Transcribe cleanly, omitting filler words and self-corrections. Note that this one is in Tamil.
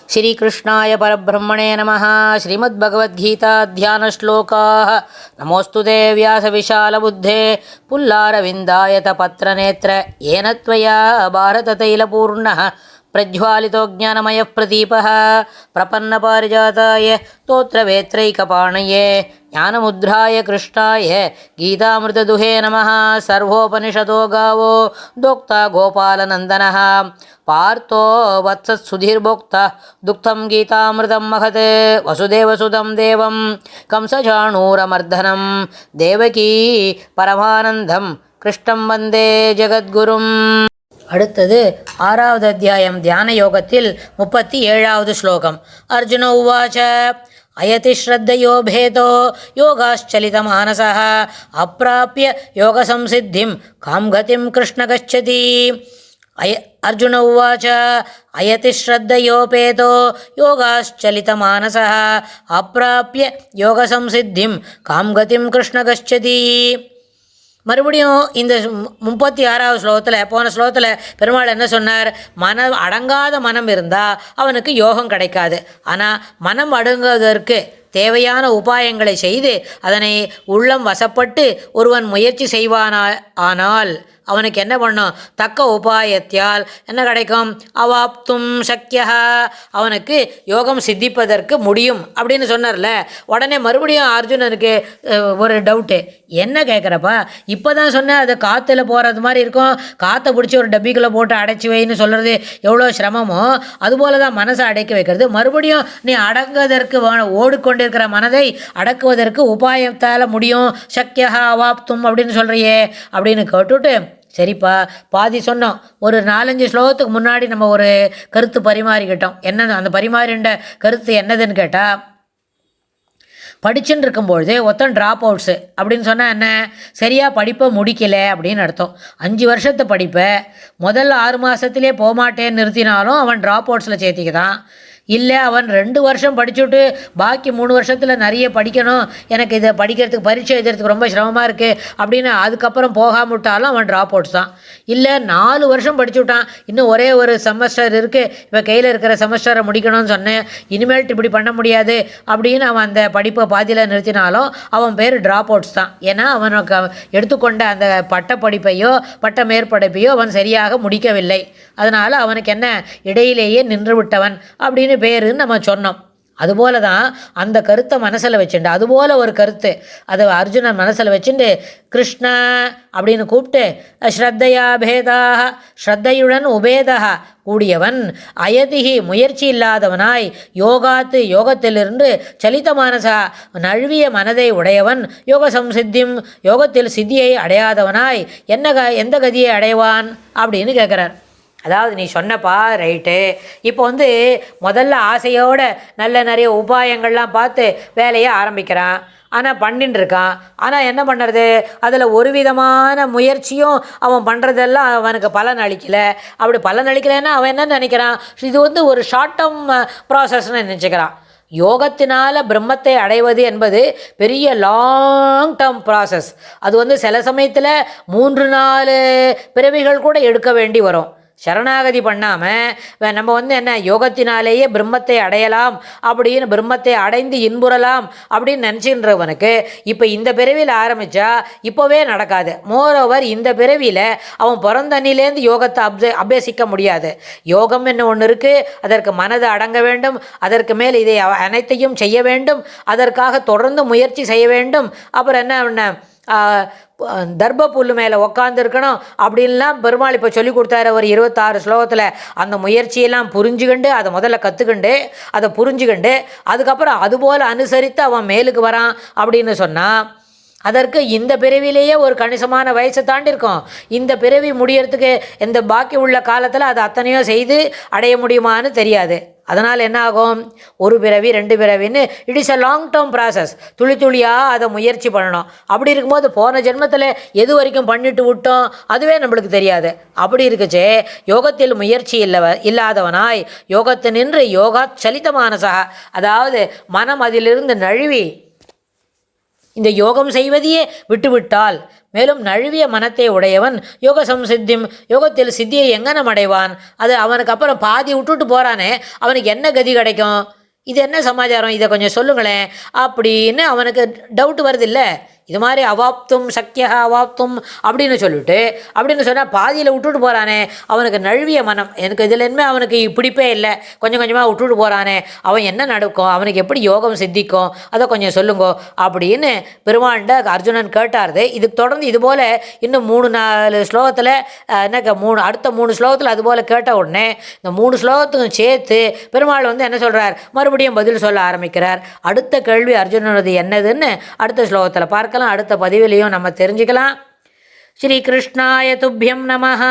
श्रीकृष्णाय परब्रह्मणे नमः। श्रीमद्भगवद्गीता ध्यानश्लोकाः। नमोऽस्तुते व्यासविशालबुद्धे पुल्लारविन्दायतपत्रनेत्र येन त्वया भारततैलपूर्णः प्रज्वालितो ज्ञानमयः प्रदीपः प्रपन्नपारिजाताय स्तोत्रवेत्रैकपाणये ज्ञानमुद्राय कृष्णाय गीतामृतदुहे नमः। सर्वोपनिषदो गावो दोक्ता गोपालनन्दनः पार्थो वत्सत्सुधीर्भोक्ता दुग्धं गीतामृतं महत् वसुदेवसुतं देवं कंसचाणूरमर्दनं देवकी परमानन्दं कृष्णं वन्दे ஜகத்குரும். அடுத்தது 6வது அத்தியாயம் தியான யோகத்தில் 37வது ஸ்லோகம். அர்ஜுன உவாச்ச அயதி ஸ்ரத்தயோ பேதோ யோகாச்சலிதமானசः அப்ராப்ய யோகசம்சித்திம் காம் கதிம் கிருஷ்ண கச்சதி. அர்ஜுன உவாச்ச அயதி ஸ்ரத்தயோபேதோ யோகாச்சலிதமானசः அப்ராப்ய யோகசம்சித்திம் காம் கதிம் கிருஷ்ண கச்சதி. மறுபடியும் இந்த 36வது ஸ்லோகத்தில், போன ஸ்லோகத்தில் பெருமாள் என்ன சொன்னார்? அடங்காத மனம் இருந்தால் அவனுக்கு யோகம் கிடைக்காது. ஆனால் மனம் அடங்குவதற்கு தேவையான உபாயங்களை செய்து அதனை உள்ளம் வசப்பட்டு ஒருவன் முயற்சி செய்வானால் அவனுக்கு என்ன பண்ணும்? தக்க உபாயத்தால் என்ன கிடைக்கும்? அவாப்தும் சக்கியா, அவனுக்கு யோகம் சித்திப்பதற்கு முடியும் அப்படின்னு சொன்னார்ல. உடனே மறுபடியும் அர்ஜுனனுக்கு ஒரு டவுட்டு. என்ன கேட்குறப்பா, இப்போ தான் சொன்னேன் அது காற்றுல போகிறது மாதிரி இருக்கும், காற்றை பிடிச்சி ஒரு டப்பிக்குள்ளே போட்டு அடைச்சி வைன்னு சொல்கிறது எவ்வளோ சிரமமோ அதுபோல தான் மனசை அடக்கி வைக்கிறது. மறுபடியும் நீ அடங்குவதற்கு ஓடிக்கொண்டிருக்கிற மனதை அடக்குவதற்கு உபாயத்தால் முடியும், சக்கியா அவாப்தும் அப்படின்னு சொல்கிறியே அப்படின்னு கேட்டுட்டு, சரிப்பா பாதி சொன்னோம். ஒரு 4-5 ஸ்லோகத்துக்கு முன்னாடி நம்ம ஒரு கருத்து பரிமாறிக்கிட்டோம். என்னது அந்த பரிமாறின்ற கருத்து என்னதுன்னு கேட்டால், படிச்சுன்னு இருக்கும்பொழுது ஒருத்தன் ட்ராப் அவுட்ஸு அப்படின்னு சொன்னால் என்ன? சரியாக படிப்பை முடிக்கலை அப்படின்னு அர்த்தம். 5 வருஷத்தை படிப்பை முதல் 6 மாதத்துலேயே போகமாட்டேன்னு நிறுத்தினாலும் அவன் ட்ராப் அவுட்ஸில் சேர்த்திக்குதான். இல்லை அவன் 2 வருஷம் படிச்சுட்டு பாக்கி 3 வருஷத்தில் நிறைய படிக்கணும், எனக்கு இதை படிக்கிறதுக்கு பரீட்சை எழுதுறதுக்கு ரொம்ப சிரமமாக இருக்குது அப்படின்னு அதுக்கப்புறம் போகாம விட்டாலும் அவன் ட்ராப் அவுட்ஸ் தான். இல்லை 4 வருஷம் படிச்சு விட்டான், இன்னும் ஒரே ஒரு செமஸ்டர் இருக்குது, இப்போ கையில் இருக்கிற செமஸ்டரை முடிக்கணும்னு சொன்னேன், இனிமேல்ட்டு இப்படி பண்ண முடியாது அப்படின்னு அவன் அந்த படிப்பை பாதியில் நிறுத்தினாலும் அவன் பேர் ட்ராப் அவுட்ஸ் தான். ஏன்னா அவனுக்கு எடுத்துக்கொண்ட அந்த பட்ட படிப்பையோ பட்ட மேற்படிப்பையோ அவன் சரியாக முடிக்கவில்லை. அதனால் அவனுக்கு என்ன, இடையிலேயே நின்று விட்டவன் அப்படின்னு பேருன்னு நம்ம சொன்னோம். அதுபோல தான் அந்த கருத்தை மனசில் வச்சுண்டு, அதுபோல் ஒரு கருத்து அதை அர்ஜுனன் மனசில் வச்சுட்டு கிருஷ்ண அப்படின்னு கூப்பிட்டு, ஸ்ரத்தையா பேதாக, ஸ்ரத்தையுடன் உபேதா கூடியவன், அயதிகி முயற்சி இல்லாதவனாய், யோகாத்து யோகத்திலிருந்து சலித மானசா நழுவிய மனதை உடையவன், யோக சம்சித்தியும் யோகத்தில் சித்தியை அடையாதவனாய் எந்த கதியை அடைவான் அப்படின்னு கேட்குறார். அதாவது நீ சொன்னப்பா ரைட்டு, இப்போ முதல்ல ஆசையோட நிறைய உபாயங்கள்லாம் பார்த்து வேலையை ஆரம்பிக்கிறான், ஆனால் பண்ணின்னு இருக்கான். ஆனால் என்ன பண்ணுறது, அதில் ஒரு விதமான முயற்சியும் அவன் பண்ணுறதெல்லாம் அவனுக்கு பலன் அளிக்கலை. அப்படி பலன் அளிக்கலைன்னா அவன் என்ன நினைக்கிறான், இது ஒரு ஷார்ட் டேர்ம் ப்ராசஸ்ன்னு நினச்சிக்கிறான். யோகத்தினால் பிரம்மத்தை அடைவது என்பது பெரிய லாங் டேர்ம் ப்ராசஸ். அது சில சமயத்தில் 3-4 பிறவிகள் கூட எடுக்க வேண்டி வரும். சரணாகதி பண்ணாமல் நம்ம என்ன யோகத்தினாலேயே பிரம்மத்தை அடையலாம் அப்படின்னு, பிரம்மத்தை அடைந்து இன்புறலாம் அப்படின்னு நினச்சின்றவனுக்கு இப்போ இந்த பிறவியில் ஆரம்பித்தா இப்போவே நடக்காது. மோரோவர் இந்த பிறவியில் அவன் பிறந்தண்ணிலேருந்து யோகத்தை அபியசிக்க முடியாது. யோகம் என்ன ஒன்று இருக்குது, அதற்கு மனதை அடங்க வேண்டும், அதற்கு மேல் இதை அனைத்தையும் செய்ய வேண்டும், அதற்காக தொடர்ந்து முயற்சி செய்ய வேண்டும். அப்புறம் என்ன தர்ப புல் மேலே உக்காந்துருக்கணும் அப்படின்லாம் பெருமாள் இப்போ சொல்லி கொடுத்தாரு ஒரு 26 ஸ்லோகத்தில். அந்த முயற்சியெல்லாம் புரிஞ்சுக்கிண்டு அதை முதல்ல கற்றுக்கிண்டு அதை புரிஞ்சுக்கிண்டு அதுக்கப்புறம் அதுபோல் அனுசரித்து அவன் மேலுக்கு வரான் அப்படின்னு சொன்னால், அதற்கு இந்த பிறவிலேயே ஒரு கணிசமான வயசை தாண்டிருக்கும். இந்த பிறவி முடியறதுக்கு இந்த பாக்கி உள்ள காலத்தில் அது அத்தனையோ செய்து அடைய முடியுமான்னு தெரியாது. அதனால் என்ன ஆகும், ஒரு பிறவி 2 பிறவின்னு it is a long term process. துளி துளியாக அதை முயற்சி பண்ணணும். அப்படி இருக்கும்போது போன ஜென்மத்தில் எது வரைக்கும் பண்ணிட்டு விட்டோம் அதுவே நம்மளுக்கு தெரியாது. அப்படி இருக்குச்சே யோகத்தில் முயற்சி இல்லாதவனாய் யோகத்தை நின்று யோகா சலித மானசா, அதாவது மனம் அதிலிருந்து நழுவி இந்த யோகம் செய்வதையே விட்டுவிட்டால் மேலும் நழுவிய மனத்தை உடையவன் யோக சம்சித்தியும் யோகத்தில் சித்தியை எங்கனம் அடைவான்? அது அவனுக்கு அப்புறம் பாதி விட்டுட்டு போகிறானே, அவனுக்கு என்ன கதி கிடைக்கும்? இது என்ன சமாச்சாரம், இதை கொஞ்சம் சொல்லுங்களேன் அப்படின்னு அவனுக்கு டவுட் வருது இல்லை. இது மாதிரி அவாப்தும் சக்கியா அவாப்தும் அப்படின்னு சொல்லிட்டு அப்படின்னு சொன்னால் பாதியில் விட்டுட்டு போகிறானே, அவனுக்கு நழுவிய மனம், எனக்கு இதில் இனிமேல் அவனுக்கு பிடிப்பே இல்லை, கொஞ்சம் கொஞ்சமாக விட்டுட்டு போகிறானே, அவன் என்ன நடக்கும், அவனுக்கு எப்படி யோகம் சித்திக்கும், அதை கொஞ்சம் சொல்லுங்கோ அப்படின்னு பெருமாண்ட அர்ஜுனன் கேட்டார்து. இதுக்கு தொடர்ந்து இதுபோல் இன்னும் 3-4 ஸ்லோகத்தில் அடுத்த 3 ஸ்லோகத்தில் அதுபோல் கேட்ட உடனே இந்த 3 ஸ்லோகத்துக்கும் சேர்த்து பெருமாள் என்ன சொல்கிறார், மறுபடியும் பதில் சொல்ல ஆரம்பிக்கிறார். அடுத்த கேள்வி அர்ஜுனனது என்னதுன்னு அடுத்த ஸ்லோகத்தில் பார்க்கலாம். அடுத்த பதிவிலையும் நம்ம தெரிஞ்சுக்கலாம். ஸ்ரீ கிருஷ்ணாய துப்யம் நமஹ.